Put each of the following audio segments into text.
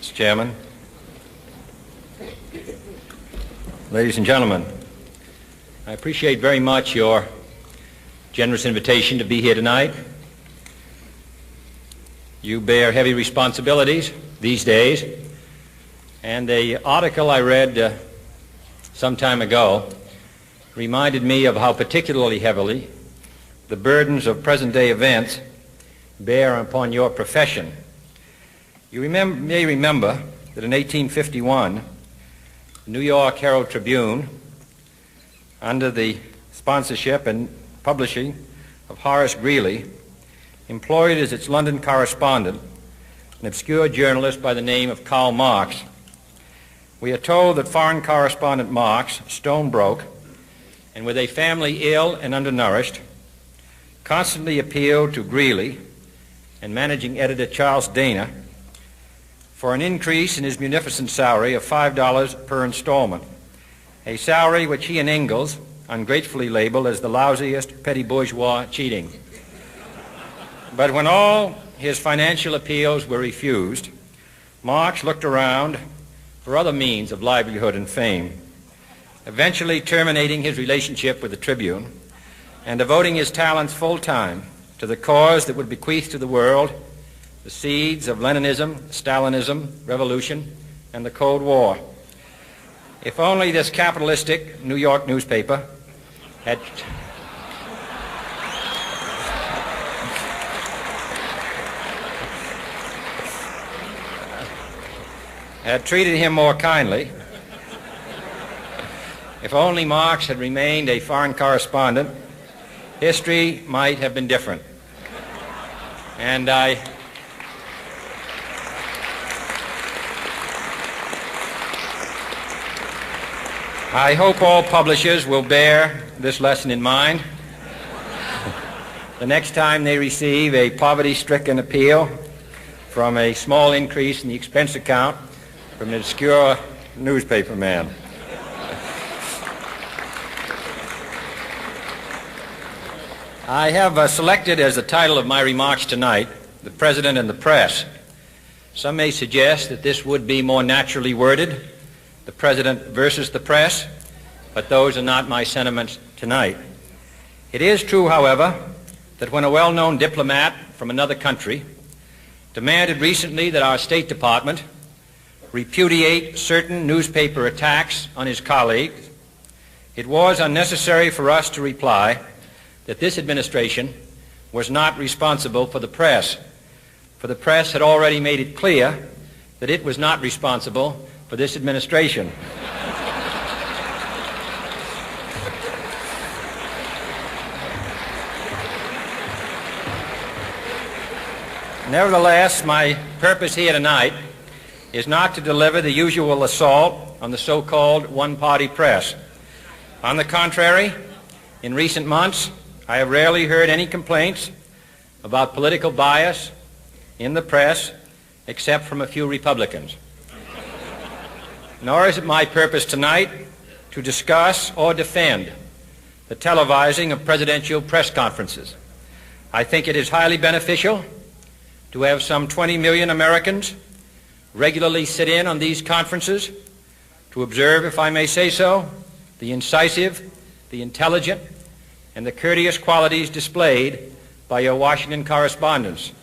Mr. Chairman, ladies and gentlemen, I appreciate very much your generous invitation to be here tonight. You bear heavy responsibilities these days, and the article I read some time ago reminded me of how particularly heavily the burdens of present-day events bear upon your profession. You may remember that in 1851, the New York Herald Tribune, under the sponsorship and publishing of Horace Greeley, employed as its London correspondent an obscure journalist by the name of Karl Marx. We are told that foreign correspondent Marx, stone broke, and with a family ill and undernourished, constantly appealed to Greeley and managing editor Charles Dana for an increase in his munificent salary of $5 per installment, a salary which he and Ingalls ungratefully labeled as the lousiest petty bourgeois cheating. But when all his financial appeals were refused, Marx looked around for other means of livelihood and fame, eventually terminating his relationship with the Tribune and devoting his talents full-time to the cause that would bequeath to the world the seeds of Leninism, Stalinism, revolution, and the Cold War. If only this capitalistic New York newspaper had treated him more kindly, if only Marx had remained a foreign correspondent, history might have been different. And I hope all publishers will bear this lesson in mind the next time they receive a poverty-stricken appeal from a small increase in the expense account from an obscure newspaper man. I have selected as the title of my remarks tonight, "The President and the Press." Some may suggest that this would be more naturally worded, "The President versus the Press," but those are not my sentiments tonight. It is true, however, that when a well-known diplomat from another country demanded recently that our State Department repudiate certain newspaper attacks on his colleagues, it was unnecessary for us to reply that this administration was not responsible for the press, for the press had already made it clear that it was not responsible for this administration. Nevertheless, my purpose here tonight is not to deliver the usual assault on the so-called one-party press. On the contrary, in recent months, I have rarely heard any complaints about political bias in the press except from a few Republicans. Nor is it my purpose tonight to discuss or defend the televising of presidential press conferences. I think it is highly beneficial to have some 20 million Americans regularly sit in on these conferences to observe, if I may say so, the incisive, the intelligent, and the courteous qualities displayed by your Washington correspondents.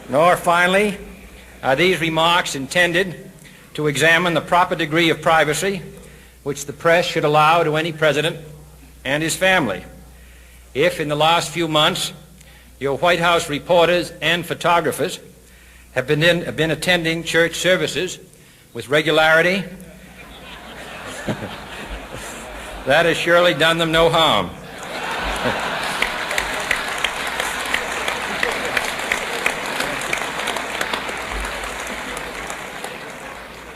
Nor, finally, are these remarks intended to examine the proper degree of privacy which the press should allow to any president and his family. If, in the last few months, your White House reporters and photographers have been attending church services with regularity, that has surely done them no harm.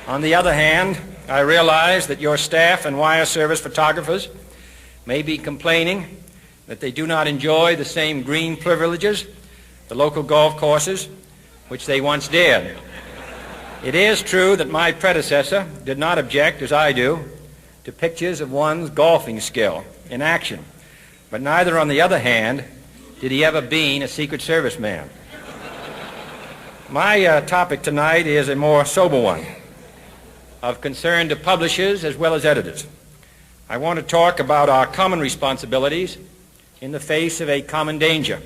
On the other hand, I realize that your staff and wire service photographers may be complaining that they do not enjoy the same green privileges, the local golf courses, which they once did. It is true that my predecessor did not object, as I do, to pictures of one's golfing skill in action, but neither, on the other hand, did he ever being a Secret Service man. My topic tonight is a more sober one, of concern to publishers as well as editors. I want to talk about our common responsibilities in the face of a common danger.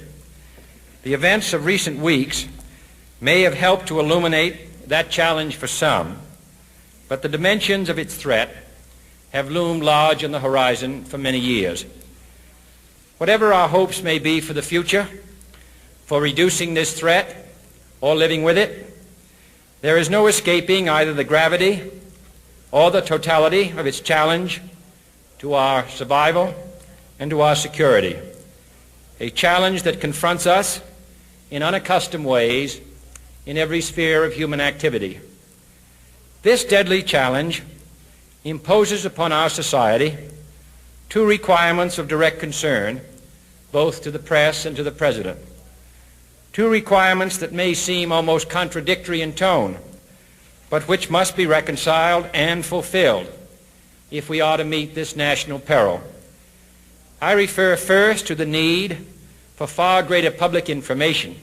The events of recent weeks may have helped to illuminate that challenge for some, but the dimensions of its threat have loomed large on the horizon for many years. Whatever our hopes may be for the future, for reducing this threat or living with it, there is no escaping either the gravity or the totality of its challenge to our survival and to our security, a challenge that confronts us in unaccustomed ways in every sphere of human activity. This deadly challenge imposes upon our society two requirements of direct concern, both to the press and to the President. Two requirements that may seem almost contradictory in tone, but which must be reconciled and fulfilled if we are to meet this national peril. I refer first to the need for far greater public information,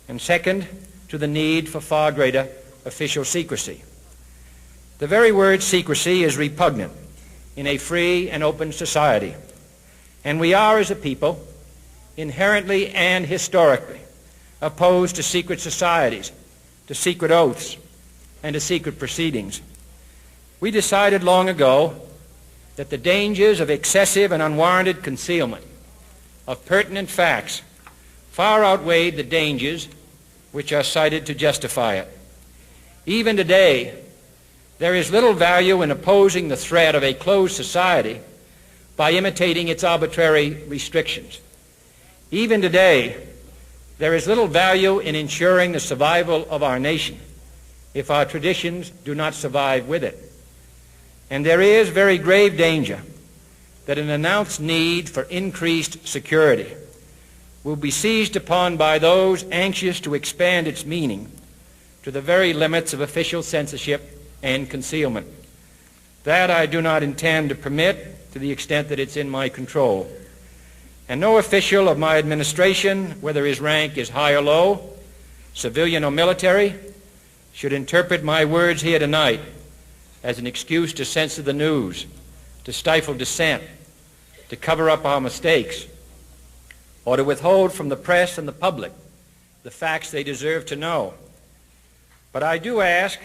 and second, to the need for far greater official secrecy. The very word secrecy is repugnant in a free and open society, and we are, as a people, inherently and historically opposed to secret societies, to secret oaths, and to secret proceedings. We decided long ago that the dangers of excessive and unwarranted concealment of pertinent facts far outweighed the dangers which are cited to justify it. Even today, there is little value in opposing the threat of a closed society by imitating its arbitrary restrictions. Even today, there is little value in ensuring the survival of our nation if our traditions do not survive with it. And there is very grave danger that an announced need for increased security will be seized upon by those anxious to expand its meaning to the very limits of official censorship and concealment. That I do not intend to permit to the extent that it's in my control. And no official of my administration, whether his rank is high or low, civilian or military, should interpret my words here tonight as an excuse to censor the news, to stifle dissent, to cover up our mistakes, or to withhold from the press and the public the facts they deserve to know. But I do ask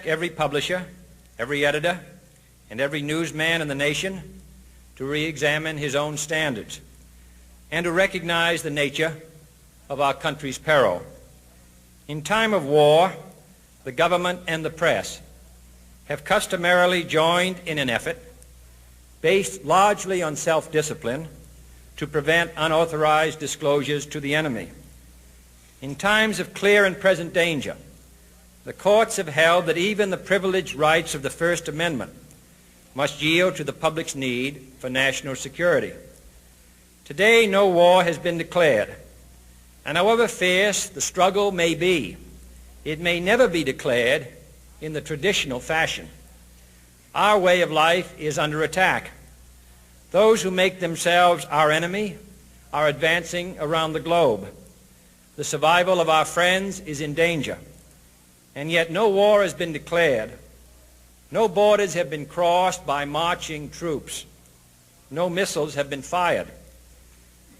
every publisher, every editor, and every newsman in the nation to re-examine his own standards and to recognize the nature of our country's peril. In time of war, the government and the press have customarily joined in an effort based largely on self-discipline to prevent unauthorized disclosures to the enemy. In times of clear and present danger, the courts have held that even the privileged rights of the First Amendment must yield to the public's need for national security. Today, no war has been declared, and however fierce the struggle may be, it may never be declared in the traditional fashion. Our way of life is under attack. Those who make themselves our enemy are advancing around the globe. The survival of our friends is in danger. And yet no war has been declared. No borders have been crossed by marching troops. No missiles have been fired.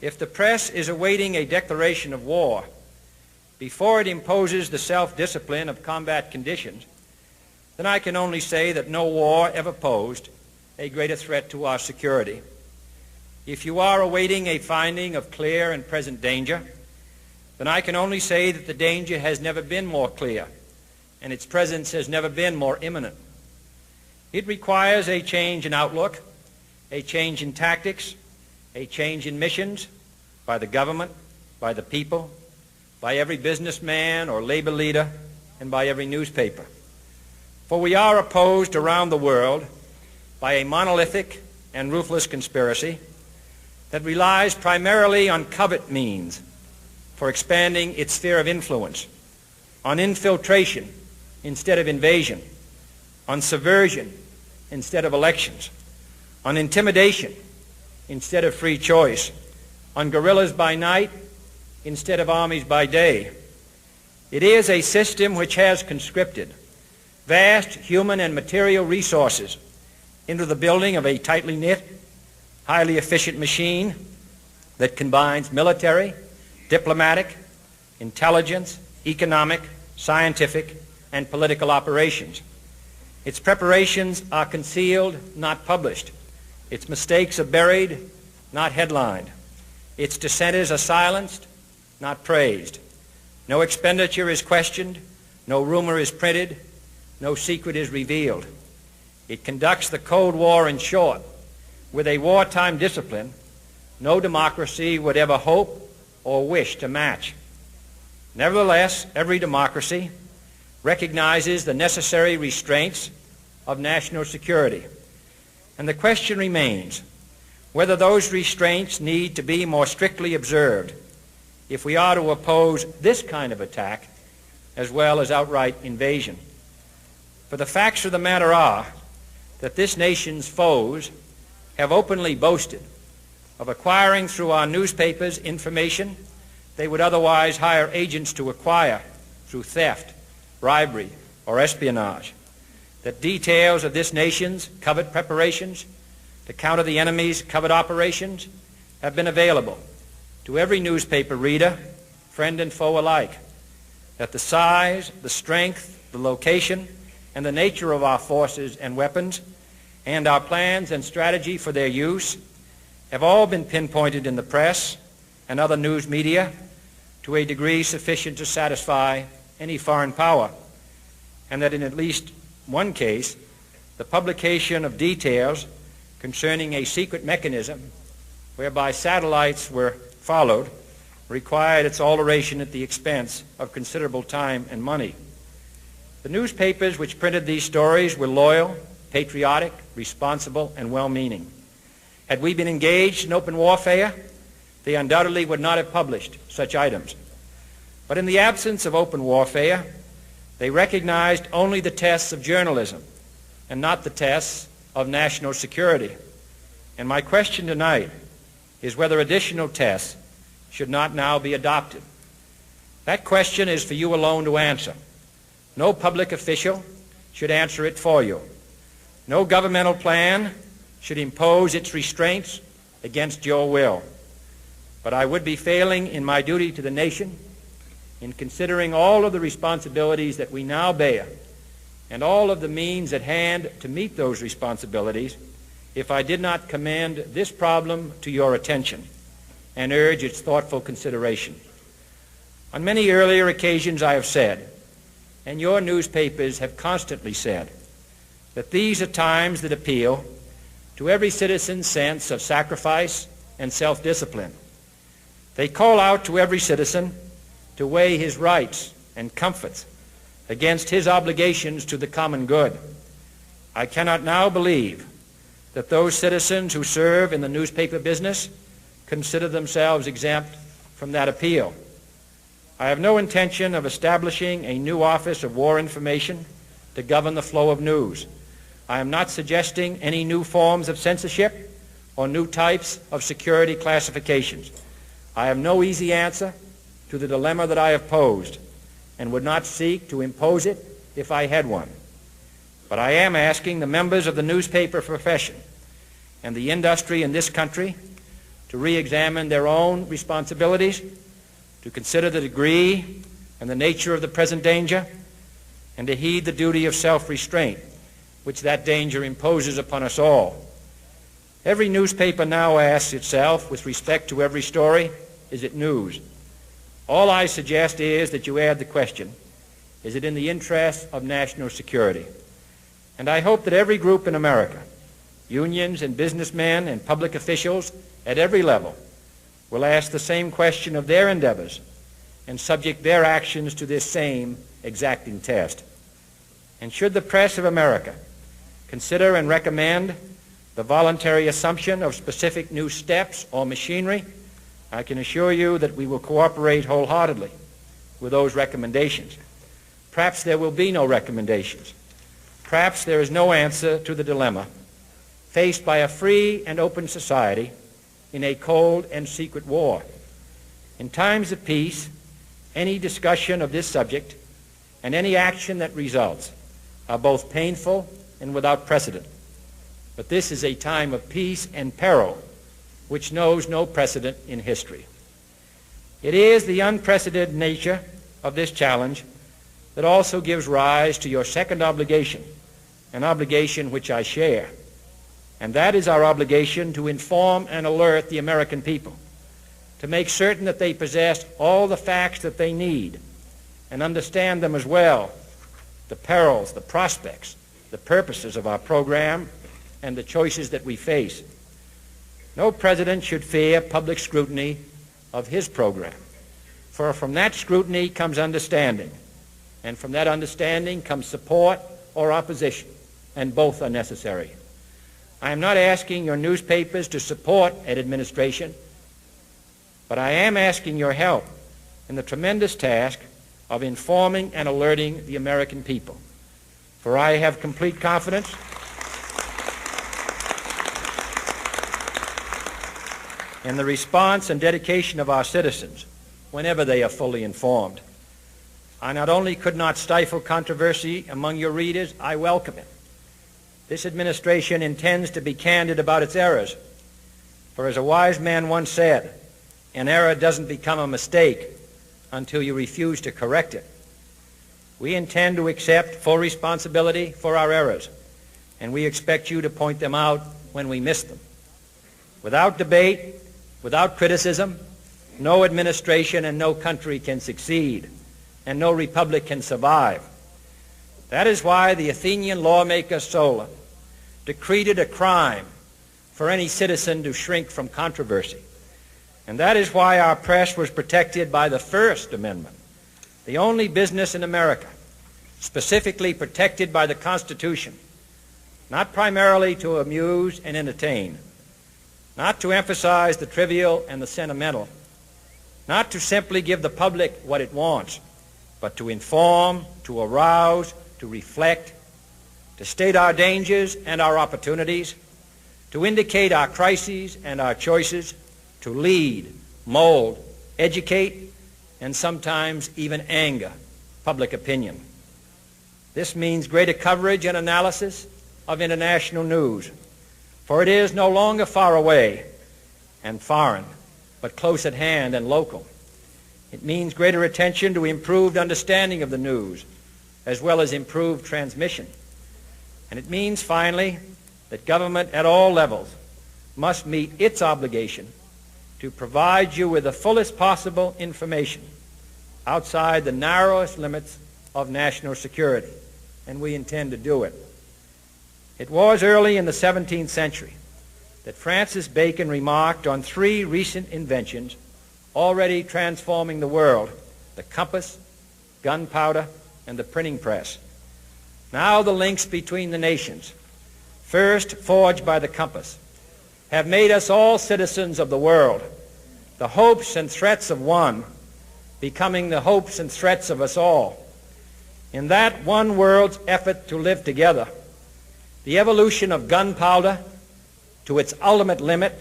If the press is awaiting a declaration of war before it imposes the self-discipline of combat conditions, then I can only say that no war ever posed a greater threat to our security. If you are awaiting a finding of clear and present danger, then I can only say that the danger has never been more clear, and its presence has never been more imminent. It requires a change in outlook, a change in tactics, a change in missions by the government, by the people, by every businessman or labor leader, and by every newspaper. For we are opposed around the world by a monolithic and ruthless conspiracy that relies primarily on covert means for expanding its sphere of influence, on infiltration instead of invasion, on subversion instead of elections, on intimidation instead of free choice, on guerrillas by night instead of armies by day. It is a system which has conscripted vast human and material resources into the building of a tightly knit, highly efficient machine that combines military, diplomatic, intelligence, economic, scientific, and political operations. Its preparations are concealed, not published. Its mistakes are buried, not headlined. Its dissenters are silenced, not praised. No expenditure is questioned, no rumor is printed, no secret is revealed. It conducts the Cold War, in short, with a wartime discipline no democracy would ever hope or wish to match. Nevertheless, every democracy recognizes the necessary restraints of national security. And the question remains whether those restraints need to be more strictly observed if we are to oppose this kind of attack as well as outright invasion. For the facts of the matter are that this nation's foes have openly boasted of acquiring through our newspapers information they would otherwise hire agents to acquire through theft, bribery, or espionage. That details of this nation's covert preparations to counter the enemy's covert operations have been available to every newspaper reader, friend and foe alike. That the size, the strength, the location, and the nature of our forces and weapons, and our plans and strategy for their use have all been pinpointed in the press and other news media to a degree sufficient to satisfy any foreign power, and that in at least one case, the publication of details concerning a secret mechanism whereby satellites were followed required its alteration at the expense of considerable time and money. The newspapers which printed these stories were loyal, patriotic, responsible, and well-meaning. Had we been engaged in open warfare, they undoubtedly would not have published such items. But in the absence of open warfare, they recognized only the tests of journalism and not the tests of national security. And my question tonight is whether additional tests should not now be adopted. That question is for you alone to answer. No public official should answer it for you. No governmental plan should impose its restraints against your will. But I would be failing in my duty to the nation in considering all of the responsibilities that we now bear and all of the means at hand to meet those responsibilities if I did not commend this problem to your attention and urge its thoughtful consideration. On many earlier occasions I have said, and your newspapers have constantly said, that these are times that appeal to every citizen's sense of sacrifice and self-discipline. They call out to every citizen to weigh his rights and comforts against his obligations to the common good. I cannot now believe that those citizens who serve in the newspaper business consider themselves exempt from that appeal. I have no intention of establishing a new Office of War Information to govern the flow of news. I am not suggesting any new forms of censorship or new types of security classifications. I have no easy answer to the dilemma that I have posed and would not seek to impose it if I had one. But I am asking the members of the newspaper profession and the industry in this country to re-examine their own responsibilities, to consider the degree and the nature of the present danger, and to heed the duty of self-restraint which that danger imposes upon us all. Every newspaper now asks itself, with respect to every story, is it news? All I suggest is that you add the question, is it in the interest of national security? And I hope that every group in America, unions and businessmen and public officials at every level, will ask the same question of their endeavors and subject their actions to this same exacting test. And should the press of America consider and recommend the voluntary assumption of specific new steps or machinery, I can assure you that we will cooperate wholeheartedly with those recommendations. Perhaps there will be no recommendations. Perhaps there is no answer to the dilemma faced by a free and open society in a cold and secret war. In times of peace, any discussion of this subject and any action that results are both painful and without precedent. But this is a time of peace and peril which knows no precedent in history. It is the unprecedented nature of this challenge that also gives rise to your second obligation, an obligation which I share, and that is our obligation to inform and alert the American people, to make certain that they possess all the facts that they need and understand them as well, the perils, the prospects, the purposes of our program, and the choices that we face. No president should fear public scrutiny of his program, for from that scrutiny comes understanding, and from that understanding comes support or opposition, and both are necessary. I am not asking your newspapers to support an administration, but I am asking your help in the tremendous task of informing and alerting the American people. For I have complete confidence in the response and dedication of our citizens whenever they are fully informed. I not only could not stifle controversy among your readers, I welcome it. This administration intends to be candid about its errors. For as a wise man once said, an error doesn't become a mistake until you refuse to correct it. We intend to accept full responsibility for our errors, and we expect you to point them out when we miss them. Without debate, without criticism, no administration and no country can succeed, and no republic can survive. That is why the Athenian lawmaker Solon decreed it a crime for any citizen to shrink from controversy. And that is why our press was protected by the First Amendment, the only business in America specifically protected by the Constitution, not primarily to amuse and entertain, not to emphasize the trivial and the sentimental, not to simply give the public what it wants, but to inform, to arouse, to reflect, to state our dangers and our opportunities, to indicate our crises and our choices, to lead, mold, educate, and sometimes even anger public opinion. This means greater coverage and analysis of international news, for it is no longer far away and foreign, but close at hand and local. It means greater attention to improved understanding of the news, as well as improved transmission. And it means, finally, that government at all levels must meet its obligation to provide you with the fullest possible information outside the narrowest limits of national security, and we intend to do it. It was early in the 17th century that Francis Bacon remarked on three recent inventions already transforming the world: the compass, gunpowder, and the printing press. Now the links between the nations, first forged by the compass, have made us all citizens of the world, the hopes and threats of one becoming the hopes and threats of us all. In that one world's effort to live together, the evolution of gunpowder to its ultimate limit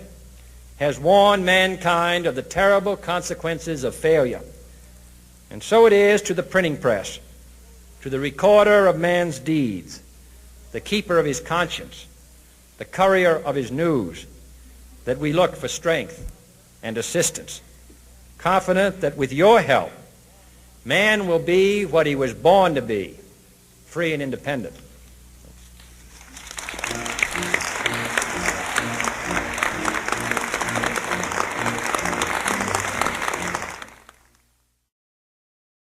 has warned mankind of the terrible consequences of failure. And so it is to the printing press, to the recorder of man's deeds, the keeper of his conscience, the courier of his news, that we look for strength and assistance, confident that with your help, man will be what he was born to be, free and independent.